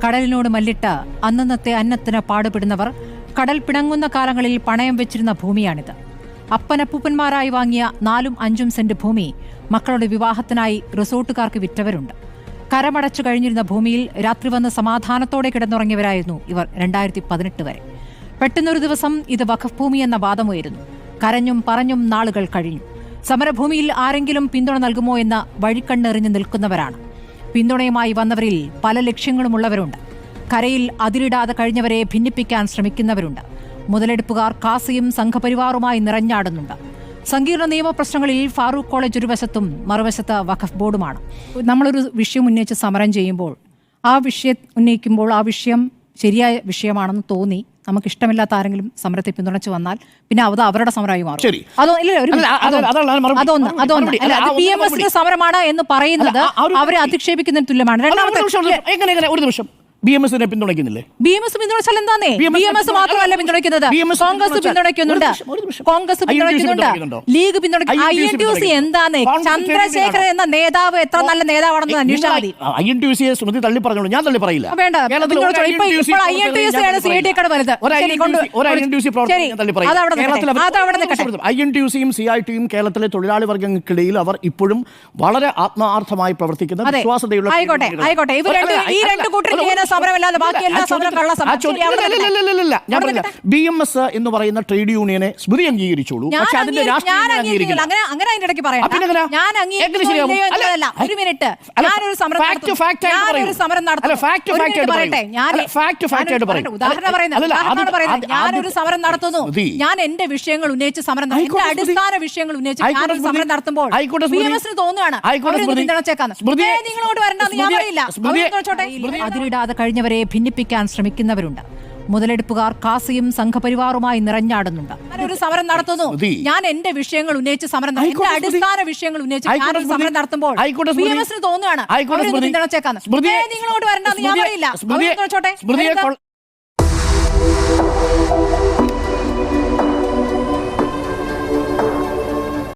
കടലിനോട് മല്ലിട്ട് അന്നന്നത്തെ അന്നത്തിന് പാടുപെടുന്നവർ കടൽ പിണങ്ങുന്ന കാലങ്ങളിൽ പണയം വെച്ചിരുന്ന ഭൂമിയാണിത്. അപ്പനപ്പൂപ്പന്മാരായി വാങ്ങിയ 4-5 സെന്റ് ഭൂമി മക്കളുടെ വിവാഹത്തിനായി റിസോർട്ടുകാർക്ക് വിറ്റവരുണ്ട്. കരമടച്ചു കഴിഞ്ഞിരുന്ന ഭൂമിയിൽ രാത്രി വന്ന് സമാധാനത്തോടെ കിടന്നുറങ്ങിയവരായിരുന്നു ഇവർ 2018 വരെ. പെട്ടെന്നൊരു ദിവസം ഇത് വഖഫ് ഭൂമി എന്ന വാദമുയരുന്നു. കരഞ്ഞും പറഞ്ഞും നാളുകൾ കഴിഞ്ഞു. സമരഭൂമിയിൽ ആരെങ്കിലും പിന്തുണ നൽകുമോ എന്ന വഴിക്കണ്ണെറിഞ്ഞു നിൽക്കുന്നവരാണ്. പിന്തുണയുമായി വന്നവരിൽ പല ലക്ഷ്യങ്ങളുമുള്ളവരുണ്ട്. കരയിൽ അതിരിടാതെ കഴിഞ്ഞവരെ ഭിന്നിപ്പിക്കാൻ ശ്രമിക്കുന്നവരുണ്ട്. മുതലെടുപ്പുകാർ കാസിയും സംഘപരിവാറുമായി നിറഞ്ഞാടുന്നുണ്ട്. സങ്കീർണ നിയമപ്രശ്നങ്ങളിൽ ഫാറൂഖ് കോളേജ് ഒരു വശത്തും മറുവശത്ത് വഖഫ് ബോർഡുമാണ്. നമ്മളൊരു വിഷയം ഉന്നയിച്ച് സമരം ചെയ്യുമ്പോൾ ആ വിഷയം ശരിയായ വിഷയമാണെന്ന് തോന്നി നമുക്കിഷ്ടമില്ലാത്ത ആരെങ്കിലും സമരത്തെ പിന്തുണച്ച് വന്നാൽ പിന്നെ അത് അവരുടെ സമരമായി മാറും. അതൊന്ന് BMS സമരമാണ് എന്ന് പറയുന്നത് അവരെ അധിക്ഷേപിക്കുന്നതിന് തുല്യമാണ്. രണ്ടാമത്തെ BMS പിന്തുണയ്ക്കുന്നില്ലേ? BMS പിന്തുണച്ചാൽ എന്താന്നേ? BMS മാത്രമല്ല പിന്തുണയ്ക്കുന്നത്, കോൺഗ്രസ് പിന്തുണയ്ക്കുന്നുണ്ട്, ലീഗ് പിന്തുണയ്ക്കുന്നു. INTUC എന്താന്നേ? ചന്ദ്രശേഖരൻ എന്ന നേതാവ് എത്ര നല്ല നേതാവാണെന്ന് അന്വേഷിച്ചാൽ മതി. INTUC സ്മൃതി തള്ളി പറഞ്ഞോളൂ, ഞാൻ തള്ളി പറയില്ല. വേണ്ട, INTUCയും CITയും കേരളത്തിലെ തൊഴിലാളി വർഗങ്ങൾക്കിടയിൽ അവർ ഇപ്പോഴും വളരെ ആത്മാർത്ഥമായി പ്രവർത്തിക്കുന്ന വിശ്വാസതയുള്ള BMS എന്ന് പറയുന്ന ട്രേഡ് യൂണിയനെ സ്മൃതി അംഗീകരിച്ചോളൂ, പക്ഷെ അതിന്റെ സമരം നടത്തുന്നു. ഞാൻ എന്റെ വിഷയങ്ങൾ ഉന്നയിച്ച് സമരം അടിസ്ഥാന വിഷയങ്ങൾ ഉന്നയിച്ച് സമരം നടത്തുമ്പോൾ തോന്നുകയാണ് നിങ്ങളോട് വരണ്ടെന്ന് ഞാൻ പറയില്ല. അതിരിടാതെ കഴിഞ്ഞവരെ ഭിന്നിപ്പിക്കാൻ ശ്രമിക്കുന്നവരുണ്ട്. മുതലെടുപ്പുകാർ കാസിയും സംഘപരിവാറുമായി നിറഞ്ഞാടുന്നുണ്ട്. ഒരു സമരം നടത്തുന്നു. ഞാൻ എന്റെ വിഷയങ്ങൾ ഉന്നയിച്ച് സമരം അടിസ്ഥാന വിഷയങ്ങൾ ഉന്നയിച്ച് സമരം നടത്തുമ്പോൾ തോന്നുകയാണ് നിങ്ങളോട് വരണ്ടെന്ന് ഞാൻ പറയില്ല.